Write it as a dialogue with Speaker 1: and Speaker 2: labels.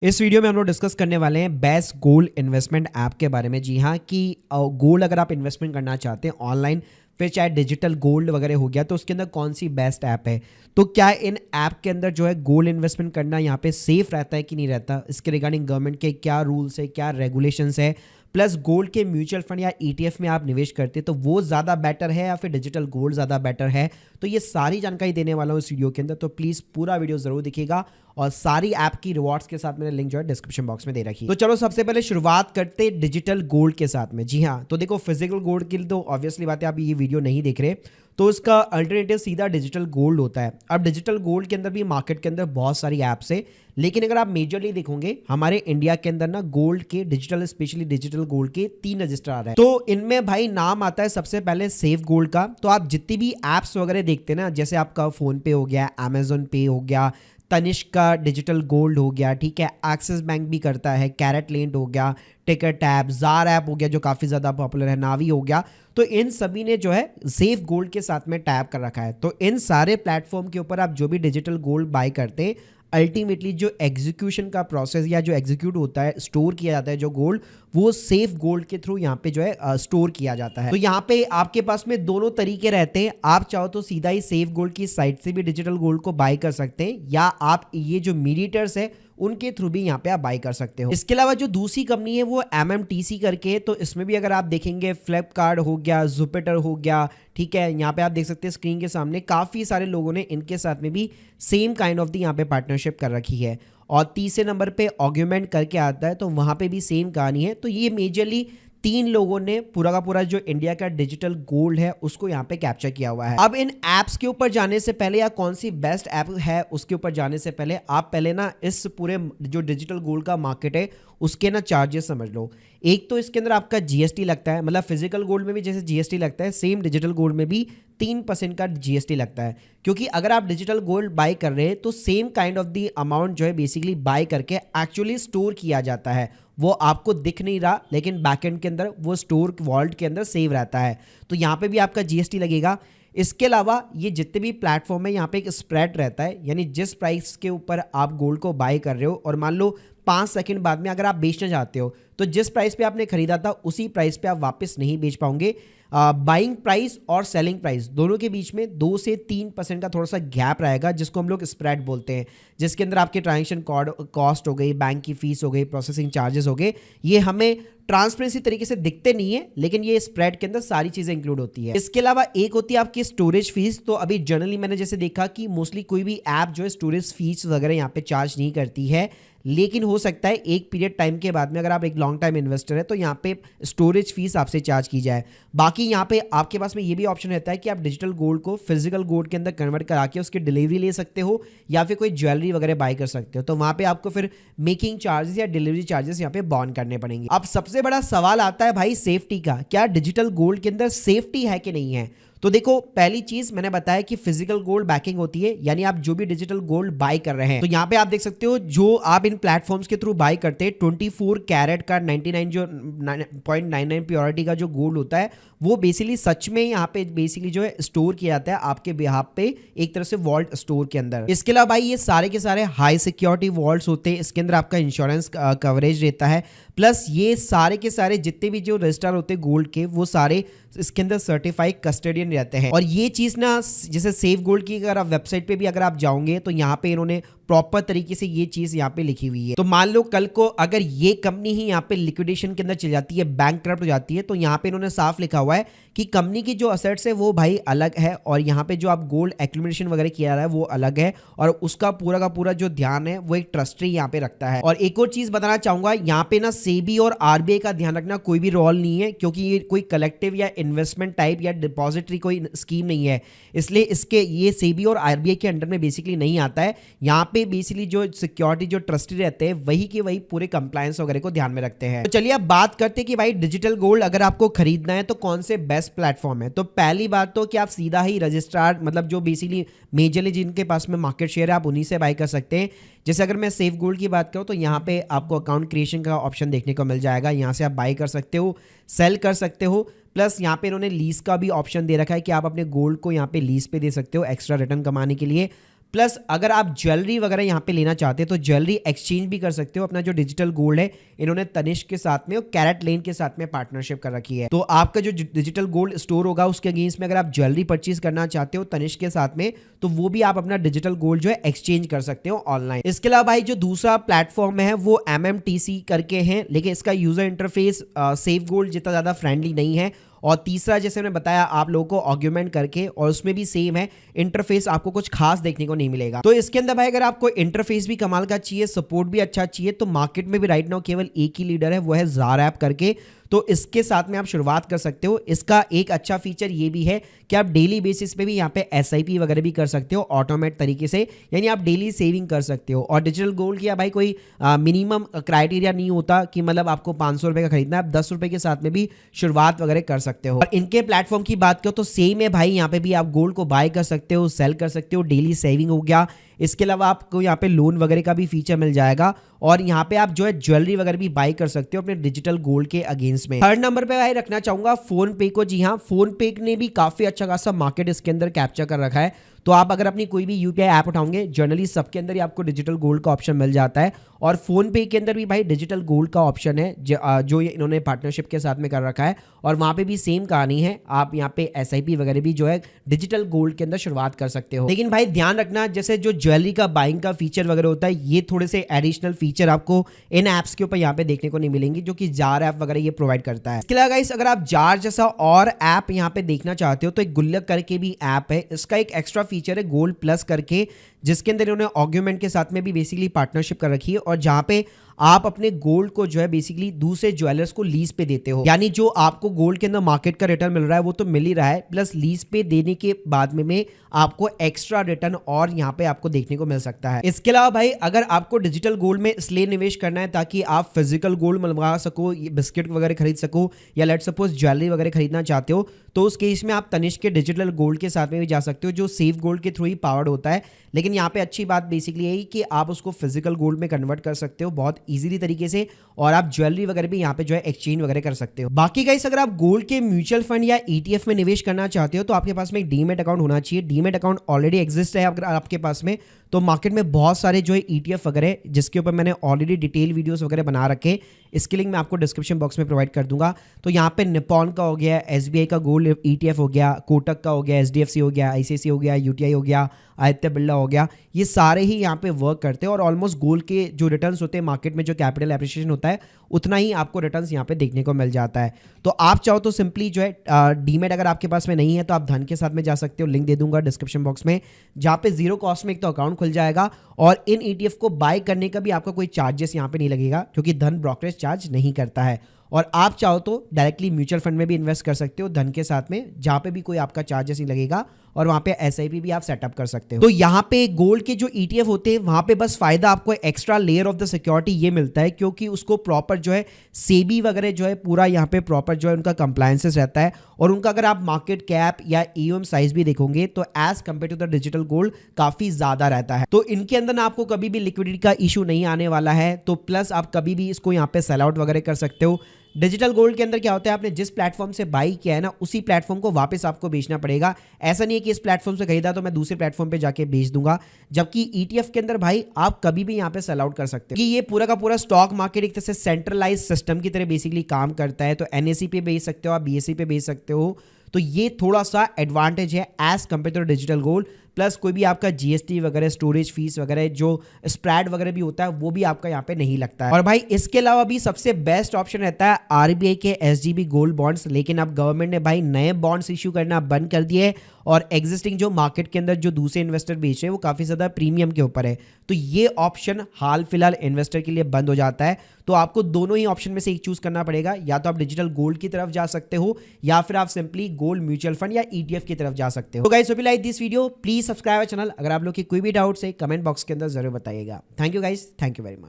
Speaker 1: इस वीडियो में हम लोग डिस्कस करने वाले हैं बेस्ट गोल्ड इन्वेस्टमेंट ऐप के बारे में। जी हाँ, कि गोल्ड अगर आप इन्वेस्टमेंट करना चाहते हैं ऑनलाइन, फिर चाहे डिजिटल गोल्ड वगैरह हो गया, तो उसके अंदर कौन सी बेस्ट ऐप है। तो क्या इन ऐप के अंदर जो है गोल्ड इन्वेस्टमेंट करना यहाँ पे सेफ रहता है कि नहीं रहता, इसके रिगार्डिंग गवर्नमेंट के क्या रूल्स है, क्या रेगुलेशंस है, प्लस गोल्ड के म्यूचुअल फंड या ईटीएफ में आप निवेश करते हैं तो वो ज़्यादा बेटर है या फिर डिजिटल गोल्ड ज़्यादा बेटर है। तो ये सारी जानकारी देने वाला हूँ इस वीडियो के अंदर, तो प्लीज़ पूरा वीडियो ज़रूर देखिएगा। और सारी ऐप की रिवॉर्ड्स के साथ मैंने लिंक जो है डिस्क्रिप्शन बॉक्स में दे रखी है। तो चलो सबसे पहले शुरुआत करते डिजिटल गोल्ड के साथ में। जी हाँ, तो देखो फिजिकल गोल्ड के लिए तो ऑब्वियसली बात है आप ये वीडियो नहीं देख रहे, तो इसका अल्टरनेटिव सीधा डिजिटल गोल्ड होता है। अब डिजिटल गोल्ड के अंदर भी मार्केट के अंदर बहुत सारी ऐप्स है, लेकिन अगर आप मेजरली देखोगे हमारे इंडिया के अंदर ना गोल्ड के डिजिटल, स्पेशली डिजिटल गोल्ड के 3 रजिस्ट्रार है। तो इनमें भाई नाम आता है सबसे पहले सेफ गोल्ड का। तो आप जितनी भी ऐप्स वगैरह देखते हैं ना, जैसे आपका फोन पे हो गया, अमेजोन पे हो गया, तनिष्क का डिजिटल गोल्ड हो गया, ठीक है, एक्सिस बैंक भी करता है, कैरेट लेंड हो गया, टिकर टैब, जार ऐप हो गया जो काफ़ी ज़्यादा पॉपुलर है, नावी हो गया, तो इन सभी ने जो है सेफ गोल्ड के साथ में टैप कर रखा है। तो इन सारे प्लेटफॉर्म के ऊपर आप जो भी डिजिटल गोल्ड बाय करते हैं, अल्टीमेटली जो एग्जीक्यूशन का प्रोसेस या जो एग्जीक्यूट होता है, स्टोर किया जाता है जो गोल्ड, वो सेफ गोल्ड के थ्रू यहाँ पे जो है स्टोर किया जाता है। तो यहाँ पे आपके पास में दोनों तरीके रहते हैं। आप चाहो तो सीधा ही सेफ गोल्ड की साइट से भी डिजिटल गोल्ड को बाय कर सकते हैं, या आप ये जो मीडिएटर्स है उनके थ्रू भी यहाँ पे आप बाय कर सकते हो। इसके अलावा जो दूसरी कंपनी है वो MMTC करके है, तो इसमें भी अगर आप देखेंगे फ्लिपकार्ट हो गया, जुपिटर हो गया, ठीक है, यहाँ पे आप देख सकते हैं स्क्रीन के सामने काफ़ी सारे लोगों ने इनके साथ में भी सेम काइंड ऑफ दी यहाँ पे पार्टनरशिप कर रखी है। और तीसरे नंबर पे ऑर्ग्यूमेंट करके आता है, तो वहाँ पे भी सेम कहानी है। तो ये मेजरली 3 लोगों ने पूरा का पूरा जो इंडिया का डिजिटल गोल्ड है उसको यहाँ पे कैप्चर किया हुआ है। अब इन एप्स के ऊपर जाने से पहले या कौन सी बेस्ट ऐप है उसके ऊपर जाने से पहले आप पहले ना इस पूरे जो डिजिटल गोल्ड का मार्केट है उसके ना चार्जेस समझ लो। एक तो इसके अंदर आपका जीएसटी लगता है, मतलब फिजिकल गोल्ड में भी जैसे जीएसटी लगता है, सेम डिजिटल गोल्ड में भी 3% का जीएसटी लगता है। क्योंकि अगर आप डिजिटल गोल्ड बाय कर रहे हैं तो same kind of the amount जो है बेसिकली बाय करके एक्चुअली स्टोर किया जाता है। वो आपको दिख नहीं रहा, लेकिन बैकएंड के अंदर वो स्टोर वॉल्ट के अंदर सेव रहता है, तो यहाँ पे भी आपका जीएसटी लगेगा। इसके अलावा ये जितने भी प्लेटफॉर्म है यहाँ पे एक स्प्रेड रहता है, यानी जिस प्राइस के ऊपर आप गोल्ड को बाय कर रहे हो और मान लो 5 सेकंड बाद में अगर आप बेचना चाहते हो तो जिस प्राइस पे आपने खरीदा था उसी प्राइस पे आप वापस नहीं बेच पाओगे। बाइंग प्राइस और सेलिंग प्राइस दोनों के बीच में 2 से 3% का थोड़ा सा गैप रहेगा, जिसको हम लोग स्प्रेड बोलते हैं, जिसके अंदर आपके ट्रांजेक्शन कॉस्ट हो गई, बैंक की फीस हो गई, प्रोसेसिंग चार्जेस हो गए, ये हमें ट्रांसपेरेंसी तरीके से दिखते नहीं है, लेकिन ये स्प्रेड के अंदर सारी चीजें इंक्लूड होती है। इसके अलावा एक होती है आपकी स्टोरेज फीस। तो अभी जनरली मैंने जैसे देखा कि मोस्टली कोई भी ऐप जो है स्टोरेज फीस वगैरह यहाँ पे चार्ज नहीं करती है, लेकिन हो सकता है एक पीरियड टाइम के बाद में अगर आप एक लॉन्ग टाइम इन्वेस्टर है तो यहाँ पे स्टोरेज फीस आपसे चार्ज की जाए। बाकी यहाँ पे आपके पास में ये भी ऑप्शन रहता है कि आप डिजिटल गोल्ड को फिजिकल गोल्ड के अंदर कन्वर्ट करा के उसकी डिलीवरी ले सकते हो, या फिर कोई ज्वेलरी वगैरह बाय कर सकते हो, तो वहाँ पे आपको फिर मेकिंग चार्जेस या डिलीवरी चार्जेस यहाँ पे बॉर्न करने पड़ेंगे। अब सबसे बड़ा सवाल आता है भाई सेफ्टी का, क्या डिजिटल गोल्ड के अंदर सेफ्टी है कि नहीं है। तो देखो, पहली चीज मैंने बताया कि फिजिकल गोल्ड बैकिंग होती है, यानी आप जो भी डिजिटल गोल्ड बाय कर रहे हैं, तो यहाँ पे आप देख सकते हो जो आप इन प्लेटफॉर्म्स के थ्रू बाय करते हैं 24 कैरेट का 99 जो 0.99 प्योरिटी का जो गोल्ड होता है, वो बेसिकली सच में यहाँ पे बेसिकली जो है स्टोर किया जाता है आपके बिहाफ पे, एक तरह से वॉल्ट स्टोर के अंदर। इसके अलावा भाई ये सारे के सारे हाई सिक्योरिटी वॉल्ट्स होते हैं, इसके अंदर आपका इंश्योरेंस कवरेज रहता है, प्लस ये सारे के सारे जितने भी जो रजिस्टर होते हैं गोल्ड के वो सारे इसके अंदर सर्टिफाइड कस्टोडियन रहते हैं। और ये चीज़ ना जैसे सेफ गोल्ड की अगर आप वेबसाइट पे भी अगर आप जाओगे तो यहाँ पे इन्होंने प्रॉपर तरीके से ये चीज़ यहाँ पे लिखी हुई है। तो मान लो कल को अगर ये कंपनी ही यहाँ पे लिक्विडेशन के अंदर चली जाती है, बैंकक्रप्ट हो जाती है, तो यहाँ पे इन्होंने साफ लिखा हुआ है कि कंपनी की जो असेट्स है वो भाई अलग है, और यहाँ पे जो आप गोल्ड एक्यूमुलेशन वगैरह किया रहा है वो अलग है, और उसका पूरा का पूरा जो ध्यान है वो एक ट्रस्टी यहाँ पे रखता है। और एक और चीज़ बताना चाहूंगा, यहाँ पे ना सेबी और आरबीआई का ध्यान रखना कोई भी रोल नहीं है, क्योंकि ये कोई कलेक्टिव या इन्वेस्टमेंट टाइप या डिपॉजिटरी कोई स्कीम नहीं है, इसलिए इसके ये सेबी और आरबीआई के अंडर में बेसिकली नहीं आता है। यहाँ पे बेसिकली जो सिक्योरिटी जो ट्रस्टी रहते हैं वही के वही पूरे कंप्लायंस वगैरह को ध्यान में रखते हैं। तो चलिए अब बात करते हैं कि भाई डिजिटल गोल्ड अगर आपको खरीदना है तो कौन से बेस्ट प्लेटफॉर्म है। तो पहली बात तो कि आप सीधा ही रजिस्ट्रार, मतलब जो बेसिकली मेजरली जिनके पास में मार्केट शेयर है आप उन्हीं से बाय कर सकते हैं। जैसे अगर मैं सेफ गोल्ड की बात करूँ तो यहाँ पे आपको अकाउंट क्रिएशन का ऑप्शन देखने को मिल जाएगा, यहाँ से आप बाय कर सकते हो, सेल कर सकते हो, प्लस यहाँ पे इन्होंने लीज का भी ऑप्शन दे रखा है कि आप अपने गोल्ड को यहाँ पे लीज पे दे सकते हो एक्स्ट्रा रिटर्न कमाने के लिए। प्लस अगर आप ज्वेलरी वगैरह यहाँ पे लेना चाहते हैं तो ज्वेलरी एक्सचेंज भी कर सकते हो। अपना जो डिजिटल गोल्ड है इन्होंने तनिष्क के साथ में और कैरेट लेन के साथ में पार्टनरशिप कर रखी है। तो आपका जो डिजिटल गोल्ड स्टोर होगा उसके अगेंस्ट में अगर आप ज्वेलरी परचेज करना चाहते हो तनिष्क के साथ में, तो वो भी आप अपना डिजिटल गोल्ड जो है एक्सचेंज कर सकते हो ऑनलाइन। इसके अलावा भाई जो दूसरा प्लेटफॉर्म है वो MMTC करके है, लेकिन इसका यूजर इंटरफेस सेफ गोल्ड जितना ज्यादा फ्रेंडली नहीं है। और तीसरा जैसे मैंने बताया आप लोगों को ऑर्ग्यूमेंट करके, और उसमें भी सेम है, इंटरफेस आपको कुछ खास देखने को नहीं मिलेगा। तो इसके अंदर भाई अगर आपको इंटरफेस भी कमाल का चाहिए, सपोर्ट भी अच्छा चाहिए, तो मार्केट में भी राइट नाउ केवल एक ही लीडर है, वो है जार ऐप करके। तो इसके साथ में आप शुरुआत कर सकते हो। इसका एक अच्छा फीचर ये भी है कि आप डेली बेसिस पे भी यहाँ पे SIP वगैरह भी कर सकते हो ऑटोमेट तरीके से, यानी आप डेली सेविंग कर सकते हो। और डिजिटल गोल्ड की भाई कोई मिनिमम क्राइटेरिया नहीं होता कि मतलब आपको 500 रुपये का खरीदना है, आप 10 रुपये के साथ में भी शुरुआत वगैरह कर सकते हो। और इनके प्लेटफॉर्म की बात करो तो सेम है भाई, यहाँ पे भी आप गोल्ड को बाय कर सकते हो, सेल कर सकते हो, डेली सेविंग हो गया। इसके अलावा आपको यहाँ पे लोन वगैरह का भी फीचर मिल जाएगा, और यहाँ पे आप जो है ज्वेलरी वगैरह भी बाय कर सकते हो अपने डिजिटल गोल्ड के अगेंस्ट में। थर्ड नंबर पे भाई रखना चाहूंगा फोन पे को। जी हाँ, फोन पे ने भी काफी अच्छा खासा मार्केट इसके अंदर कैप्चर कर रखा है। तो आप अगर अपनी कोई भी UPI ऐप उठाओगे, जनरली सबके अंदर ही आपको डिजिटल गोल्ड का ऑप्शन मिल जाता है, और फोन पे के अंदर भी भाई डिजिटल गोल्ड का ऑप्शन है जो ये इन्होंने पार्टनरशिप के साथ में कर रखा है। और वहां पे भी सेम कहानी है, आप यहाँ पे SIP वगैरह भी जो है डिजिटल गोल्ड के अंदर शुरुआत कर सकते हो। लेकिन भाई ध्यान रखना, जैसे जो ज्वेलरी का बाइंग का फीचर वगैरह होता है, ये थोड़े से एडिशनल फीचर आपको इन ऐप्स के ऊपर यहाँ पे देखने को नहीं मिलेंगे, जो कि जार ऐप वगैरह ये प्रोवाइड करता है। इसके अलावा गाइस अगर आप जार जैसा और ऐप यहाँ पे देखना चाहते हो तो एक गुल्लक करके भी ऐप है। इसका एक एक्स्ट्रा फीचर है गोल्ड प्लस करके, जिसके अंदर इन्होंने ऑर्ग्यूमेंट के साथ में भी बेसिकली पार्टनरशिप कर रखी है, और जहां पे आप अपने गोल्ड को जो है बेसिकली दूसरे ज्वेलर्स को लीज पे देते हो। यानी जो आपको गोल्ड के अंदर मार्केट का रिटर्न मिल रहा है वो तो मिल ही रहा है, प्लस लीज पे देने के बाद में आपको एक्स्ट्रा रिटर्न और यहाँ पे आपको देखने को मिल सकता है। इसके अलावा भाई अगर आपको डिजिटल गोल्ड में इसलिए निवेश करना है ताकि आप फिजिकल गोल्ड मंगवा सको, बिस्किट वगैरह खरीद सको, या लेट सपोज ज्वेलरी वगैरह खरीदना चाहते हो, तो उस केस में आप तनिष्क के डिजिटल गोल्ड के साथ में भी जा सकते हो, जो सेफ गोल्ड के थ्रू ही पावर्ड होता है। लेकिन यहाँ पे अच्छी बात बेसिकली यही कि आप उसको फिजिकल गोल्ड में कन्वर्ट कर सकते हो बहुत इजीली तरीके से, और आप ज्वेलरी वगैरह भी यहाँ पे जो है एक्सचेंज वगैरह कर सकते हो। बाकी गाइस अगर आप गोल्ड के म्यूचुअल फंड या ETF में निवेश करना चाहते हो तो आपके पास में एक डीमेट अकाउंट होना चाहिए। डीमेट अकाउंट ऑलरेडी एग्जिस्ट है अगर आपके पास में, तो मार्केट में बहुत सारे जो है ETF वगैरह जिसके ऊपर मैंने ऑलरेडी डिटेल वीडियोस वगैरह बना रखे, इसके लिंक मैं आपको डिस्क्रिप्शन बॉक्स में प्रोवाइड कर दूंगा। तो यहाँ पे निपॉन का हो गया, SBI का गोल्ड ETF हो गया, कोटक का हो गया, HDFC हो गया, ICICI हो गया, UTI हो गया, आदित्य बिरला हो गया, ये सारे ही यहाँ पे वर्क करते हैं, और ऑलमोस्ट गोल्ड के जो रिटर्न्स होते हैं मार्केट में, जो कैपिटल एप्रिसिएशन होता है उतना ही आपको रिटर्न्स यहाँ पे देखने को मिल जाता है। तो आप चाहो तो सिंपली जो है डीमेट अगर आपके पास में नहीं है तो आप धन के साथ में जा सकते हो, लिंक दे दूंगा डिस्क्रिप्शन बॉक्स में, जहाँ पे जीरो कॉस्ट में एक तो अकाउंट खुल जाएगा, और इन ETF को बाय करने का भी आपका कोई चार्जेस यहाँ पे नहीं लगेगा, क्योंकि धन ब्रोकरेज चार्ज नहीं करता है। और आप चाहो तो डायरेक्टली म्यूचुअल फंड में भी इन्वेस्ट कर सकते हो धन के साथ में, जहां पे भी कोई आपका चार्जेस नहीं लगेगा, और वहां पे SIP भी आप सेटअप कर सकते हो। तो यहाँ पे गोल्ड के जो ETF होते हैं वहां पे बस फायदा आपको extra layer of the security ये मिलता है, क्योंकि उसको प्रॉपर जो है सेबी वगैरह जो है पूरा यहाँ पे प्रॉपर जो है उनका कंप्लायंसेस रहता है, और उनका अगर आप मार्केट कैप या AUM साइज भी देखोगे तो as compared to the digital gold काफी ज्यादा रहता है। तो इनके अंदर ना आपको कभी भी लिक्विडिटी का इशू नहीं आने वाला है, तो प्लस आप कभी भी इसको यहाँ पे सेल आउट वगैरह कर सकते हो। डिजिटल गोल्ड के अंदर क्या होता है, आपने जिस प्लेटफॉर्म से बाई किया है ना उसी प्लेटफॉर्म को वापस आपको बेचना पड़ेगा। ऐसा नहीं है कि इस प्लेटफॉर्म से खरीदा तो मैं दूसरे प्लेटफॉर्म पे जाके बेच दूंगा, जबकि ETF के अंदर भाई आप कभी भी यहाँ पे सेल आउट कर सकते हो, कि ये पूरा का पूरा स्टॉक मार्केट एक तरह से सेंट्रलाइज सिस्टम की तरह बेसिकली काम करता है। तो NSE पे बेच सकते हो, आप BSE पे बेच सकते हो, तो ये थोड़ा सा एडवांटेज है as compared to digital gold. Plus कोई भी आपका GST वगैरह, स्टोरेज फीस वगैरह, जो स्प्रेड वगैरह भी होता है वो भी आपका यहाँ पे नहीं लगता है। और भाई इसके अलावा भी सबसे बेस्ट ऑप्शन रहता है RBI के SGB गोल्ड बॉन्ड्स, लेकिन अब गवर्नमेंट ने भाई नए बॉन्ड्स इश्यू करना बंद कर दिए, और एग्जिस्टिंग जो मार्केट के अंदर जो दूसरे इन्वेस्टर बेच रहे हैं वो काफी ज्यादा प्रीमियम के ऊपर है, तो ये ऑप्शन हाल फिलहाल इन्वेस्टर के लिए बंद हो जाता है। तो आपको दोनों ही ऑप्शन में से एक चूज करना पड़ेगा, या तो आप डिजिटल गोल्ड की तरफ जा सकते हो, या फिर आप सिंपली गोल्ड म्यूचुअल फंड या ETF की तरफ जा सकते हो। तो guys hope you like this video, please subscribe channel. अगर आप लोग की कोई भी डाउट है कमेंट बॉक्स के अंदर जरूर बताइएगा। Thank you guys, thank you very much.